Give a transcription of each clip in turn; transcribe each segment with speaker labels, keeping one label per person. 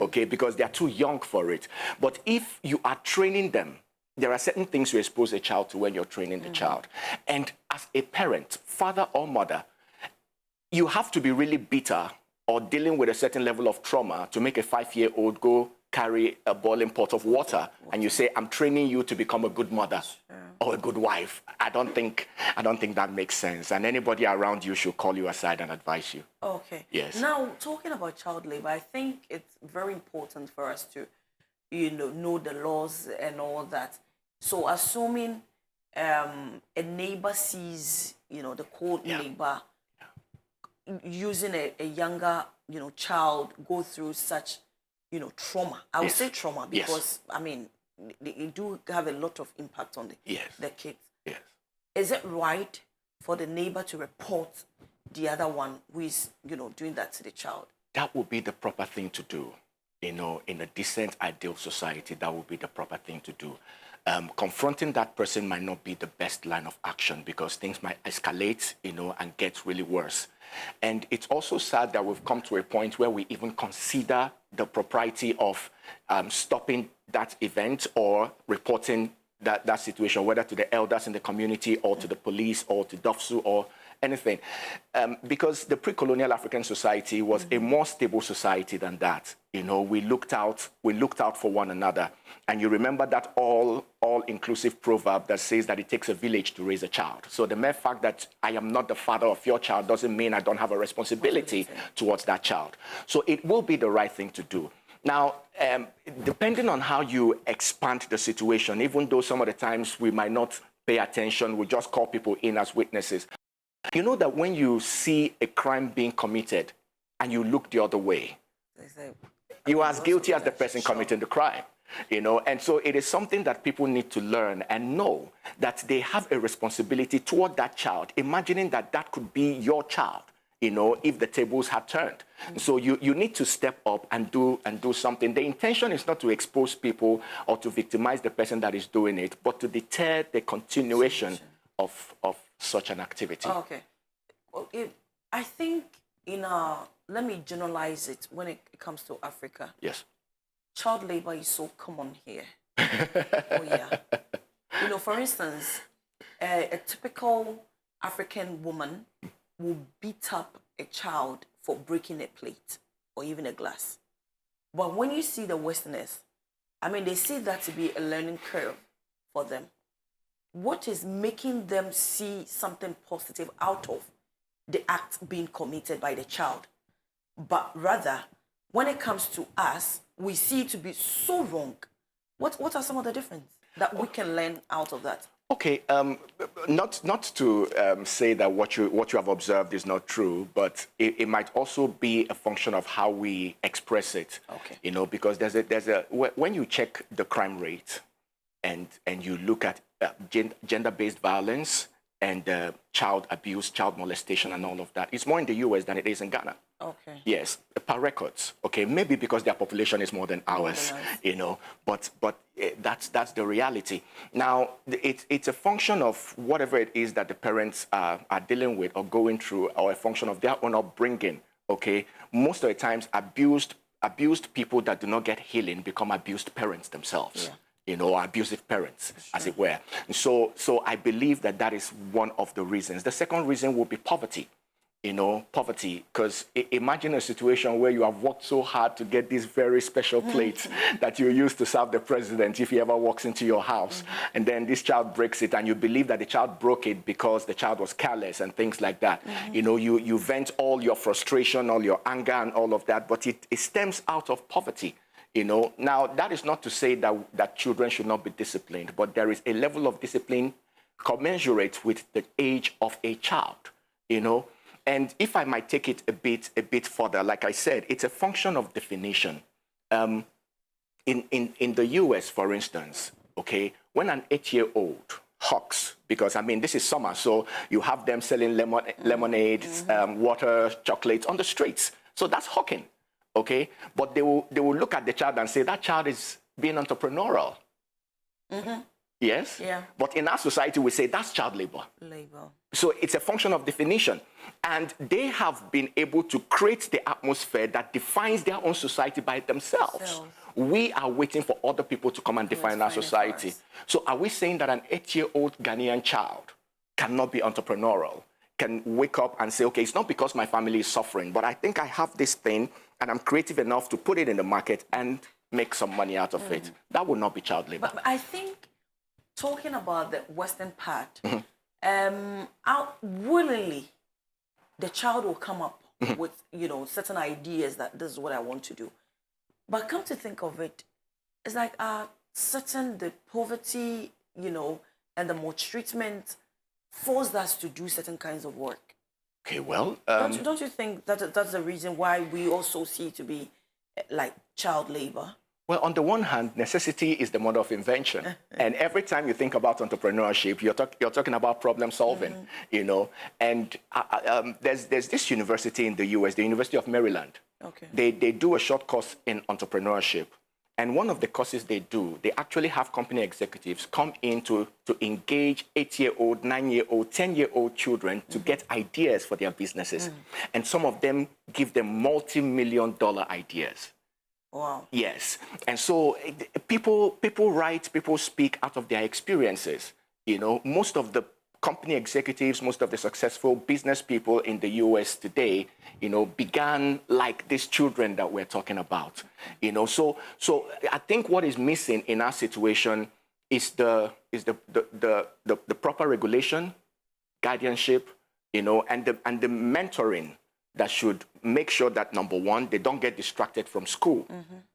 Speaker 1: okay, because they are too young for it. But if you are training them, there are certain things you expose a child to when you're training the child. And as a parent, father or mother, you have to be really bitter or dealing with a certain level of trauma to make a 5-year-old go carry a boiling pot of water and you say, I'm training you to become a good mother or a good wife. I don't think that makes sense. And anybody around you should call you aside and advise you.
Speaker 2: Okay.
Speaker 1: Yes.
Speaker 2: Now, talking about child labor, I think it's very important for us to, know the laws and all that. So assuming a neighbor sees, the cold labor, using a younger, child go through such, trauma. I would say trauma because, I mean, they do have a lot of impact on the kids.
Speaker 1: Yes.
Speaker 2: Is it right for the neighbor to report the other one who is, doing that to the child?
Speaker 1: That would be the proper thing to do. In a decent, ideal society, that would be the proper thing to do. Confronting that person might not be the best line of action because things might escalate, and get really worse. And it's also sad that we've come to a point where we even consider the propriety of stopping that event or reporting that situation, whether to the elders in the community or to the police or to DOFSU or anything. Because the pre-colonial African society was a more stable society than that. We looked out for one another. And you remember that all-inclusive proverb that says that it takes a village to raise a child. So the mere fact that I am not the father of your child doesn't mean I don't have a responsibility towards that child. So it will be the right thing to do. Now, depending on how you expand the situation, even though some of the times we might not pay attention, we just call people in as witnesses. You know that when you see a crime being committed and you look the other way, you are as guilty as the person committing the crime. And so it is something that people need to learn and know that they have a responsibility toward that child, imagining that could be your child, if the tables had turned. So you need to step up and do something. The intention is not to expose people or to victimize the person that is doing it, but to deter the continuation of such an activity.
Speaker 2: Okay. Well, I think let me generalize it when it comes to Africa.
Speaker 1: Yes.
Speaker 2: Child labor is so common here. Oh, yeah. For instance, a typical African woman will beat up a child for breaking a plate or even a glass. But when you see the Westerners, I mean, they see that to be a learning curve for them. What is making them see something positive out of the act being committed by the child? But rather, when it comes to us, we see it to be so wrong. What are some of the differences that we can learn out of that?
Speaker 1: Okay, not to say that what you have observed is not true, but it might also be a function of how we express it.
Speaker 2: Okay.
Speaker 1: Because when you check the crime rate and you look at gender-based violence and child abuse, child molestation, and all of that, it's more in the US than it is in Ghana.
Speaker 2: Okay.
Speaker 1: Yes, per records. Okay, maybe because their population is more than ours, but that's the reality. Now, it's a function of whatever it is that the parents are dealing with or going through, or a function of their own upbringing. Okay, most of the times, abused people that do not get healing become abused parents themselves. Or abusive parents, as it were. So I believe that is one of the reasons. The second reason will be poverty. Poverty, because imagine a situation where you have worked so hard to get this very special plate that you use to serve the president if he ever walks into your house. And then this child breaks it and you believe that the child broke it because the child was careless and things like that. You vent all your frustration, all your anger and all of that, but it stems out of poverty. Now that is not to say that children should not be disciplined, but there is a level of discipline commensurate with the age of a child, And if I might take it a bit further, like I said, it's a function of definition. In the US, for instance, okay, when an 8-year-old hawks, because I mean this is summer, so you have them selling lemonades, water, chocolates on the streets. So that's hawking. Okay, but they will look at the child and say that child is being entrepreneurial. Yes?
Speaker 2: Yeah.
Speaker 1: But in our society, we say that's child labor.
Speaker 2: Labor.
Speaker 1: So it's a function of definition. And they have been able to create the atmosphere that defines their own society by themselves. We are waiting for other people to come and define our society. So are we saying that an 8-year-old Ghanaian child cannot be entrepreneurial, can wake up and say, okay, it's not because my family is suffering, but I think I have this thing and I'm creative enough to put it in the market and make some money out of it? That would not be child labor.
Speaker 2: But I think, talking about the Western part, willingly, the child will come up with, certain ideas that this is what I want to do. But come to think of it, it's like certain the poverty, and the maltreatment forced us to do certain kinds of work.
Speaker 1: Okay, well...
Speaker 2: don't you think that that's the reason why we also see it to be like child labor?
Speaker 1: Well, on the one hand, necessity is the mother of invention. And every time you think about entrepreneurship, you're talking about problem solving, And there's this university in the US, the University of Maryland.
Speaker 2: Okay.
Speaker 1: They do a short course in entrepreneurship. And one of the courses they do, they actually have company executives come in to engage 8-year-old, 9-year-old, 10-year-old children to get ideas for their businesses. And some of them give them multi-million-dollar ideas.
Speaker 2: Wow.
Speaker 1: Yes. And so people write, people speak out of their experiences. Most of the company executives, most of the successful business people in the US today, began like these children that we're talking about. So I think what is missing in our situation is the proper regulation, guardianship, and the mentoring that should make sure that, number one, they don't get distracted from school.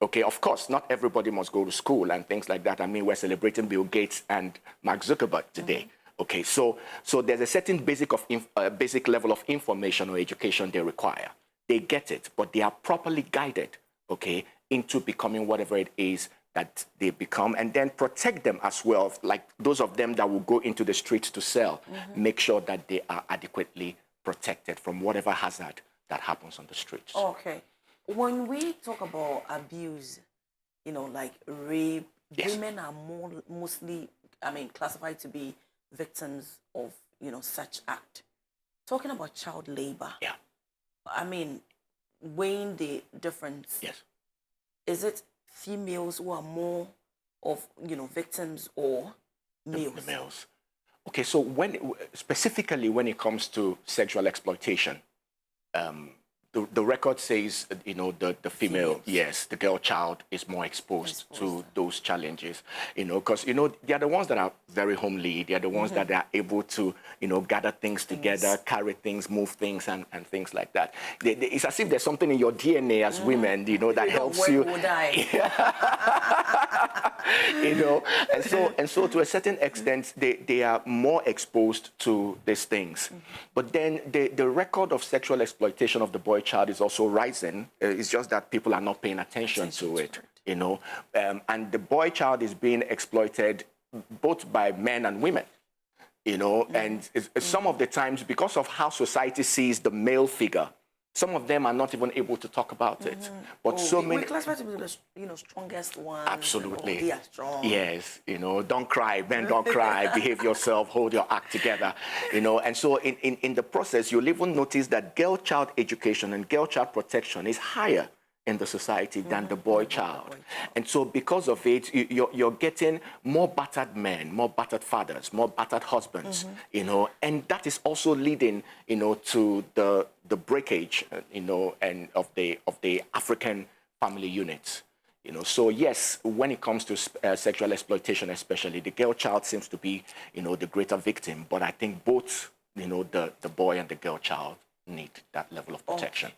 Speaker 1: Okay, of course, not everybody must go to school and things like that. I mean, we're celebrating Bill Gates and Mark Zuckerberg today. Okay, so there's a certain basic level of information or education they require. They get it, but they are properly guided, okay, into becoming whatever it is that they become, and then protect them as well, like those of them that will go into the streets to sell. Make sure that they are adequately protected from whatever hazard that happens on the streets.
Speaker 2: Okay. When we talk about abuse, like rape, women are mostly, classified to be victims of, such act. Talking about child labor.
Speaker 1: Yeah.
Speaker 2: Weighing the difference.
Speaker 1: Yes.
Speaker 2: Is it females who are more of, victims or males?
Speaker 1: The males. Okay, so specifically when it comes to sexual exploitation, the record says, the female, yes, the girl child is more exposed to those challenges, because, they are the ones that are very homely. They are the ones that are able to, gather things together, carry things, move things, and things like that. It's as if there's something in your DNA as women, that helps you. And so to a certain extent, they are more exposed to these things. But then the record of sexual exploitation of the boy child is also rising. It's just that people are not paying attention to it, and the boy child is being exploited both by men and women, and some of the times, because of how society sees the male figure, some of them are not even able to talk about it. But many...
Speaker 2: We classify to be the strongest one.
Speaker 1: Absolutely.
Speaker 2: They are strong.
Speaker 1: Yes, don't cry, men, don't cry, behave yourself, hold your act together, And so in the process, you'll even notice that girl child education and girl child protection is higher in the society than the boy child. And so because of it, you're getting more battered men, more battered fathers, more battered husbands, and that is also leading, to the breakage, and of the African family units. So yes, when it comes to sexual exploitation, especially, the girl child seems to be, the greater victim. But I think both, the boy and the girl child need that level of protection.
Speaker 2: Okay.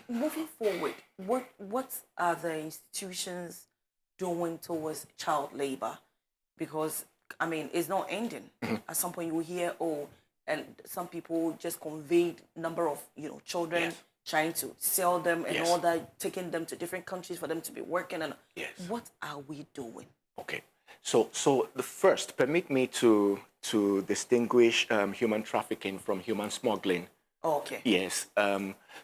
Speaker 2: Moving forward, what are the institutions doing towards child labor? Because, it's not ending. At some point you will hear, and some people just conveyed number of, children trying to sell them and all that, taking them to different countries for them to be working. And what are we doing?
Speaker 1: Okay. So the first, permit me to distinguish human trafficking from human smuggling.
Speaker 2: Oh, okay.
Speaker 1: Yes.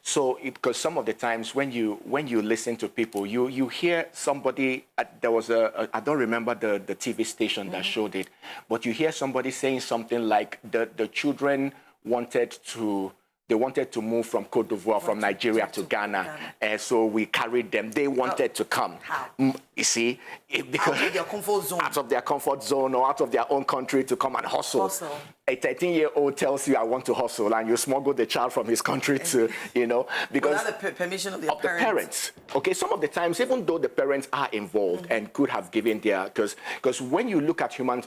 Speaker 1: So, because some of the times when you listen to people, you hear somebody. There was I don't remember the TV station that showed it, but you hear somebody saying something like the children wanted to move from Cote d'Ivoire, from Nigeria to Ghana, and so we carried them. They wanted to come.
Speaker 2: How?
Speaker 1: You see, because
Speaker 2: Out of their comfort zone.
Speaker 1: out of their comfort zone or out of their own country to come and hustle.
Speaker 2: Hustle.
Speaker 1: A 13-year-old tells you, I want to hustle, and you smuggle the child from his country to, because
Speaker 2: without the permission of their
Speaker 1: the parents. Okay, some of the times, even though the parents are involved and could have given their, because when you look at human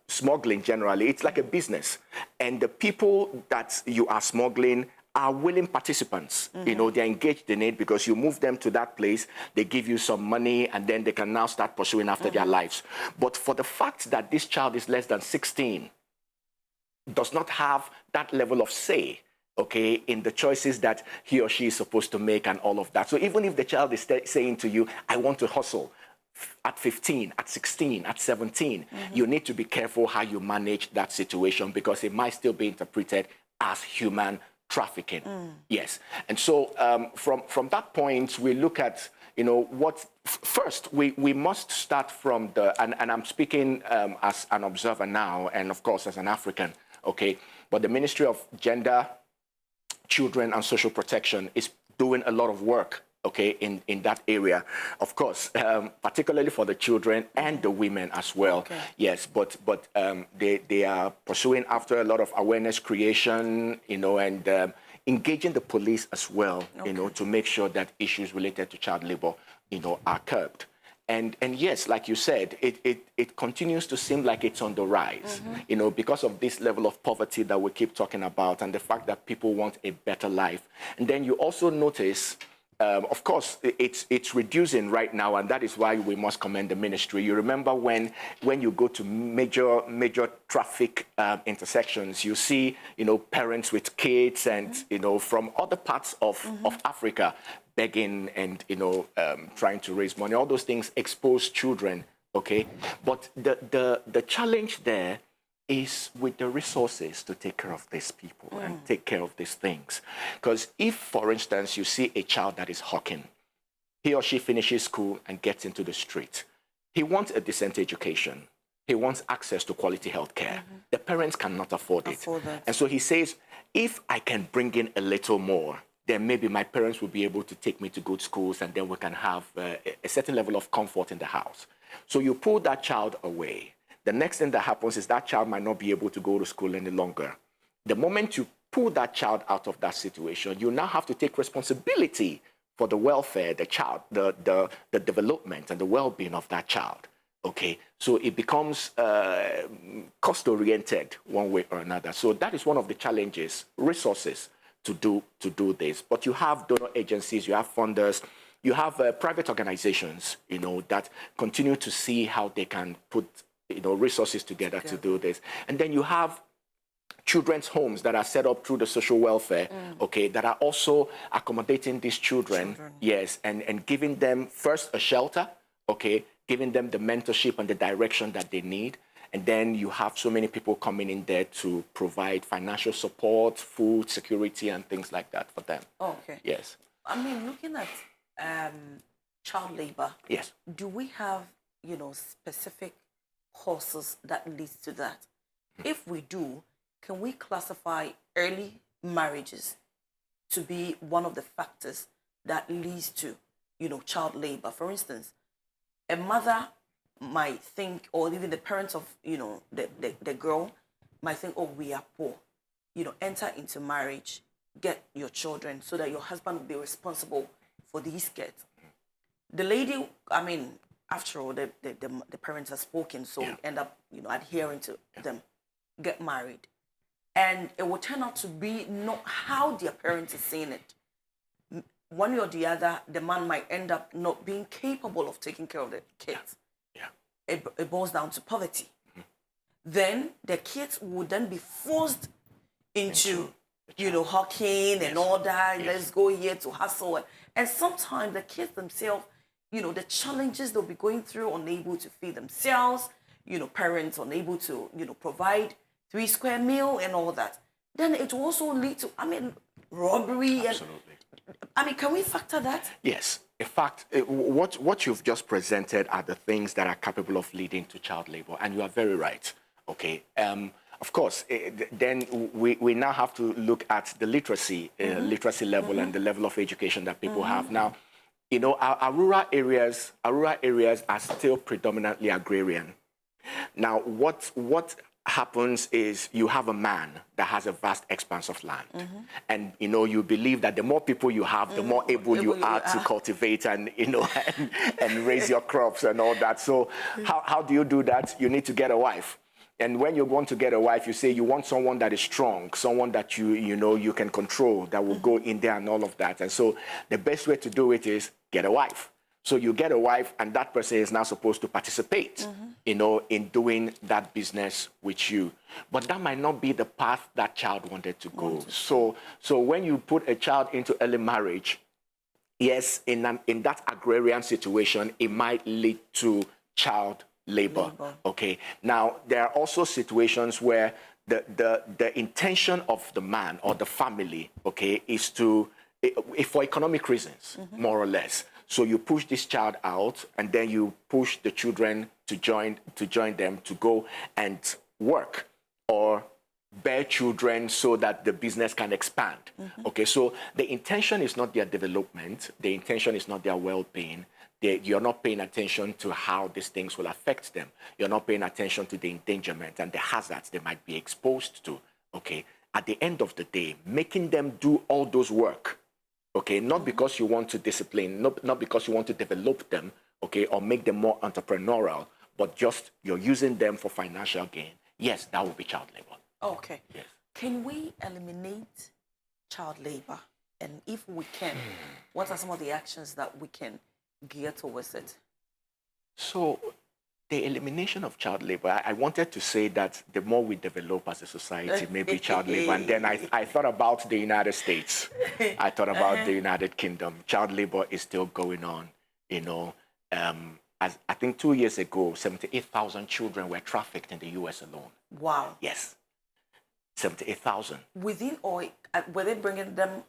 Speaker 1: smuggling generally, it's like a business, and the people that you are smuggling are willing participants. They're engaged in it because you move them to that place, they give you some money, and then they can now start pursuing after their lives. But for the fact that this child is less than 16, does not have that level of say, okay, in the choices that he or she is supposed to make and all of that. So even if the child is saying to you, I want to hustle, at 15, at 16, at 17, you need to be careful how you manage that situation, because it might still be interpreted as human trafficking. Yes. And so from that point, we look at, what first we must start from and I'm speaking as an observer now, and of course as an African, okay, but the Ministry of Gender, Children and Social Protection is doing a lot of work, okay, in that area, of course, particularly for the children and the women as well.
Speaker 2: Okay.
Speaker 1: Yes, but they are pursuing after a lot of awareness creation, and engaging the police as well, to make sure that issues related to child labor, are curbed. And yes, like you said, it continues to seem like it's on the rise, because of this level of poverty that we keep talking about, and the fact that people want a better life. And then you also notice, of course, it's reducing right now, and that is why we must commend the ministry. You remember when you go to major traffic intersections, you see, parents with kids and, from other parts of Africa begging and, trying to raise money. All those things expose children, okay? But the challenge there is with the resources to take care of these people and take care of these things. Because if, for instance, you see a child that is hawking, he or she finishes school and gets into the street. He wants a decent education. He wants access to quality health care. The parents cannot afford it. And so he says, if I can bring in a little more, then maybe my parents will be able to take me to good schools, and then we can have a certain level of comfort in the house. So you pull that child away. The next thing that happens is that child might not be able to go to school any longer. The moment you pull that child out of that situation, you now have to take responsibility for the welfare, the child, the development and the well-being of that child. Okay, so it becomes cost-oriented one way or another. So that is one of the challenges, resources to do this. But you have donor agencies, you have funders, you have private organizations, that continue to see how they can put resources together to do this. And then you have children's homes that are set up through the social welfare, okay, that are also accommodating these children. Yes, and giving them first a shelter, okay, giving them the mentorship and the direction that they need. And then you have so many people coming in there to provide financial support, food security, and things like that for them.
Speaker 2: Okay.
Speaker 1: Yes.
Speaker 2: I mean, looking at child labor,
Speaker 1: yes,
Speaker 2: do we have, specific causes that leads to that? If we do, can we classify early marriages to be one of the factors that leads to, child labor? For instance, a mother might think, or even the parents of, the girl might think, oh, we are poor. Enter into marriage, get your children so that your husband will be responsible for these kids. The lady, I mean, after all, the parents have spoken, so we end up, adhering to them, get married. And it will turn out to be not how their parents are seeing it. One way or the other, the man might end up not being capable of taking care of the kids. It boils down to poverty. Then the kids would then be forced into hawking and all that. Let's go here to hustle. And sometimes the kids themselves, the challenges they'll be going through, unable to feed themselves, parents unable to, provide 3 square meal and all that. Then it will also lead to, robbery.
Speaker 1: Absolutely.
Speaker 2: I mean, can we factor that?
Speaker 1: Yes. In fact, what you've just presented are the things that are capable of leading to child labor, and you are very right. Okay. Of course, then we now have to look at the literacy level and the level of education that people have. Now, you know, our rural areas are still predominantly agrarian. Now, what happens is you have a man that has a vast expanse of land, and you know, you believe that the more people you have, the more able you are to cultivate and, you know, and raise your crops and all that. So how do you do that? You need to get a wife. And when you want to get a wife, you say you want someone that is strong, someone that you know you can control, that will go in there and all of that. And so the best way to do it is get a wife. So you get a wife, and that person is now supposed to participate, you know, in doing that business with you. But that might not be the path that child wanted to go. So when you put a child into early marriage, yes, in that agrarian situation, it might lead to child labor. Okay. Now, there are also situations where the intention of the man or the family, okay, is to, for economic reasons, more or less. So you push this child out, and then you push the children to join them to go and work or bear children so that the business can expand. Okay, so the intention is not their development. The intention is not their well-being. You're not paying attention to how these things will affect them. You're not paying attention to the endangerment and the hazards they might be exposed to. Okay, at the end of the day, making them do all those work, okay, not because you want to discipline, not because you want to develop them, okay, or make them more entrepreneurial, but just you're using them for financial gain. Yes, that will be child labor.
Speaker 2: Okay.
Speaker 1: Yes.
Speaker 2: Can we eliminate child labor? And if we can, what are some of the actions that we can gear towards it?
Speaker 1: So the elimination of child labor, I wanted to say that the more we develop as a society, maybe child labor. And then I thought about the United States. I thought about the United Kingdom. Child labor is still going on, you know. As I think 2 years ago, 78,000 children were trafficked in the US alone.
Speaker 2: Wow.
Speaker 1: Yes. 78,000.
Speaker 2: Within, or were they bringing them?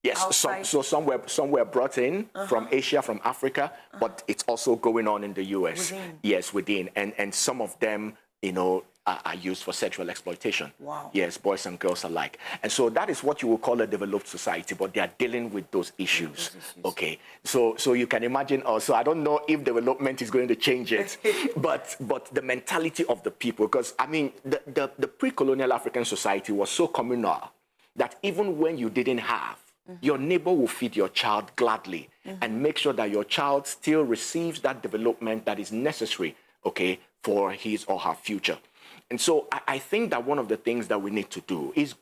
Speaker 1: Yes, so some were brought in from Asia, from Africa, but it's also going on in the US.
Speaker 2: Within.
Speaker 1: Yes, within. And some of them, you know, are used for sexual exploitation.
Speaker 2: Wow.
Speaker 1: Yes, boys and girls alike. And so that is what you would call a developed society, but they are dealing with those issues. Okay. So you can imagine also, I don't know if development is going to change it, but the mentality of the people, because I mean, the pre-colonial African society was so communal that even when you didn't have, your neighbor will feed your child gladly and make sure that your child still receives that development that is necessary, okay, for his or her future. And so I think that one of the things that we need to do is